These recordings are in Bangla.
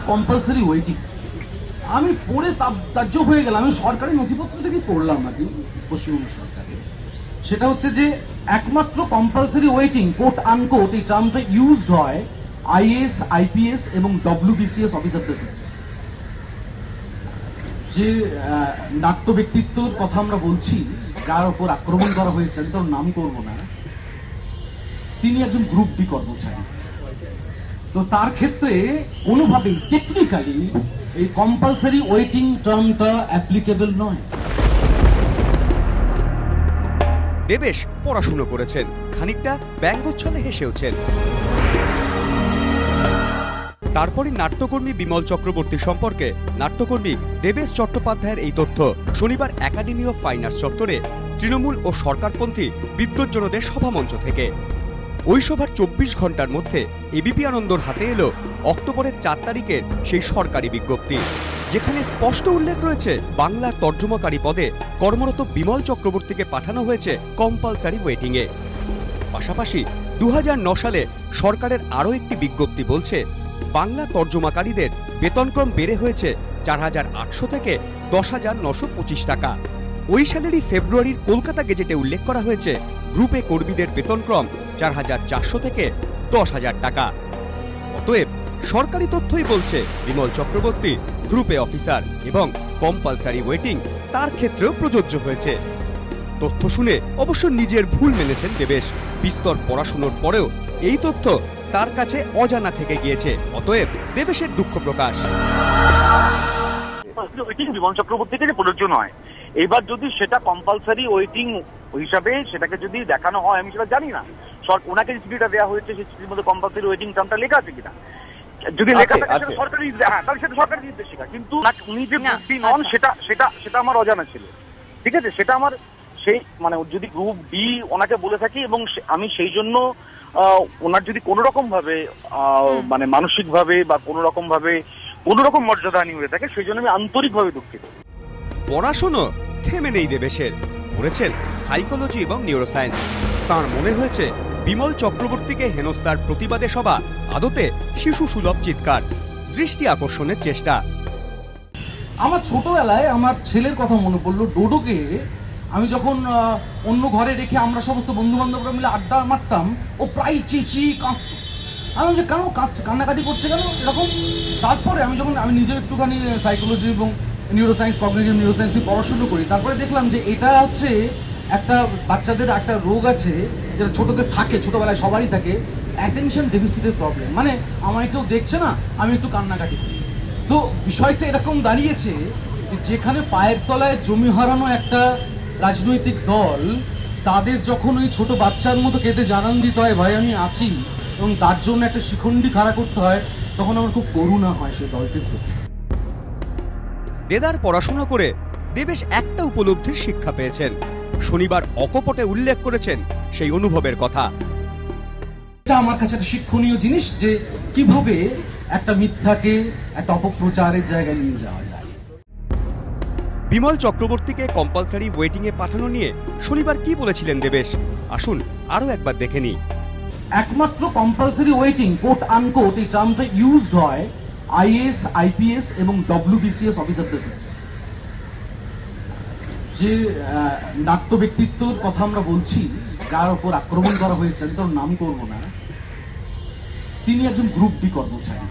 কম্পালসারি ওয়েটিং, আমি পড়ে তাজ্জব হয়ে গেলাম। আমি সরকারি নথিপত্র থেকেই পড়লাম নাকি পশ্চিমবঙ্গ সরকারের, সেটা হচ্ছে যে একমাত্র কম্পালসারি ওয়েটিং কোট আনকোট এই টার্মটা ইউজড হয় আইএএস, আইপিএস এবং ডব্লিউবিসিএস অফিসারদের ক্ষেত্রে। যে নাট্য ব্যক্তিত্বর কথা আমরা বলছি, যার উপর আক্রমণ করা হয়েছে, আমি তার নাম করব না, তিনি একজন গ্রুপ বি কর্মচারী। তো তার ক্ষেত্রে কোনোভাবেই টেকনিক্যালি এই কম্পালসারি ওয়েটিং টার্মটা অ্যাপ্লিকেবল নয়। দেবেশ পড়াশুনো করেছেন, খানিকটা ব্যঙ্গোচ্ছলে হেসেওছেন। তারপরই নাট্যকর্মী বিমল চক্রবর্তী সম্পর্কে নাট্যকর্মী দেবেশ চট্টোপাধ্যায়ের এই তথ্য শনিবার একাডেমি অফ ফাইন আর্টস চত্বরে তৃণমূল ও সরকারপন্থী বিদ্বজ্জনদের সভামঞ্চ থেকে। ওই সভার 24 ঘন্টার মধ্যে এবিপি আনন্দর হাতে এলো অক্টোবরের 4 তারিখের সেই সরকারি বিজ্ঞপ্তি, যেখানে স্পষ্ট উল্লেখ রয়েছে বাংলা তর্জমাকারী পদে কর্মরত বিমল চক্রবর্তীকে পাঠানো হয়েছে কম্পালসারি ওয়েটিংয়ে। পাশাপাশি 2009 সালে সরকারের আরও একটি বিজ্ঞপ্তি বলছে বাংলা তর্জমাকারীদের বেতনক্রম বেড়ে হয়েছে 4,800 থেকে 10,925 টাকা। ওই সালেরই ফেব্রুয়ারির কলকাতা গেজেটে উল্লেখ করা হয়েছে গ্রুপ এ কর্মীদের বেতনক্রম 4,400 থেকে 10,000 টাকা। অতএব সরকারি তথ্যই বলছে বিমল চক্রবর্তী গ্রুপ এ অফিসার এবং কম্পালসারি ওয়েটিং তার ক্ষেত্রেও প্রযোজ্য হয়েছে। তথ্য শুনে অবশ্য নিজের ভুল মেনেছেন দেবেশ। বিস্তর পড়াশুনোর পরেও এই তথ্য তার কাছে অজানা থেকে গিয়েছে। অতএব দেবেশের দুঃখ প্রকাশ। বিমল চক্রবর্তীকে প্রযোজ্য নয়। এবার যদি সেটা কম্পালসারি ওয়েটিং হিসাবে সেটাকে যদি দেখানো হয়, আমি সেটা জানি না ওনাকে যে চিঠিটা দেওয়া হয়েছে সেই চিঠির মধ্যে কম্পালসারি ওয়েটিং টার্মটা লেখা আছে কিনা। যদি লেখা থাকে সরকারি, তাহলে সেটা সরকারি নির্দেশিকা, কিন্তু উনি যে গ্রুপ বি নন সেটা আমার অজানা ছিল। ঠিক আছে, সেটা আমার সেই মানে যদি গ্রুপ বি ওনাকে বলে থাকি এবং আমি সেই জন্য ওনার যদি কোনো রকম ভাবে মানে মানসিক ভাবে বা কোনো রকম মর্যাদাহানি হয়ে থাকে, সেই জন্য আমি আন্তরিকভাবে দুঃখিত। পড়াশোনা থেমে নেই দেবেশের, পড়েছেন সাইকোলজি এবং নিউরোসায়েন্স। তার মনে হয়েছে বিমল চক্রবর্তীকে হেনস্থার প্রতিবাদে সভা আদতে শিশু সুলভ চিৎকার, দৃষ্টি আকর্ষণের চেষ্টা। আমার ছোটবেলায় আমার ছেলের কথা মনে পড়লো। ডোডোকে আমি যখন অন্য ঘরে রেখে আমরা সমস্ত বন্ধু বান্ধবরা মিলে আড্ডা মারতাম, ও প্রায় চেঁচিয়ে কাঁদতো। আমি যে কেন কাঁদছে, কান্নাকাটি করছে কেন এরকম। তারপরে আমি নিজে একটুখানি সাইকোলজি এবং নিউরোসায়েন্স, কগনিটিভ নিউরোসায়েন্স নিয়ে পড়াশুনো করি। তারপরে দেখলাম যে এটা হচ্ছে একটা বাচ্চাদের একটা রোগ আছে যেটা ছোটদের থাকে, ছোটবেলায় সবারই থাকে, অ্যাটেনশন ডেফিসিটের প্রবলেম। মানে আমায় কেউ দেখছে না, আমি একটু কান্নাকাটি করি। তো বিষয়টা এরকম দাঁড়িয়েছে যেখানে পায়ের তলায় জমি হারানো একটা রাজনৈতিক দল, তাদের যখন ওই ছোট বাচ্চার মতো কেঁদে জানান দিতে হয় ভাই আমি আছি, এবং তার জন্য একটা শিখণ্ডি খাড়া করতে হয়, তখন আমার খুব করুণা হয় সেই দলটির প্রতি। দেদার পড়াশোনা করে দেবেশ একটা উপলব্ধির শিক্ষা পেয়েছেন। শনিবার অকপটে উল্লেখ করেছেন সেই অনুভবের কথা। এটা আমার কাছে একটা শিক্ষণীয় জিনিস, যে কিভাবে একটা মিথ্যাকে একটা অপপ্রচারের জায়গায় নিয়ে যাওয়া যায়। বিমল চক্রবর্তীকে কম্পালসারি ওয়েটিং এ পাঠানো নিয়ে শনিবার কি বলেছিলেন দেবেশ, আসুন আরো একবার দেখে নিই। একমাত্র কম্পালসারি ওয়েটিং কোট আনকোট এই টার্মটা ইউজড হয় আইএএস, আইপিএস এবং ডব্লিউবিসিএস অফিসারদের ক্ষেত্রে। যে নাট্য ব্যক্তিত্বর কথা আমরা বলছি, যার উপর আক্রমণ করা হয়েছে, আমি তার নাম করব না, তিনি একজন গ্রুপ বি কর্মচারী।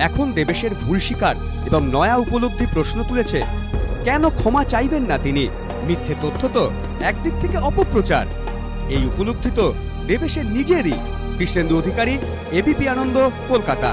এখন দেবেশের ভুল স্বীকার এবং নয়া উপলব্ধি প্রশ্ন তুলেছে, কেন ক্ষমা চাইবেন না তিনি? মিথ্যে তথ্য তো একদিক থেকে অপপ্রচার। এই উপলব্ধি তো দেবেশের নিজেরই। কৃষ্ণেন্দু অধিকারী, এবিপি আনন্দ, কলকাতা।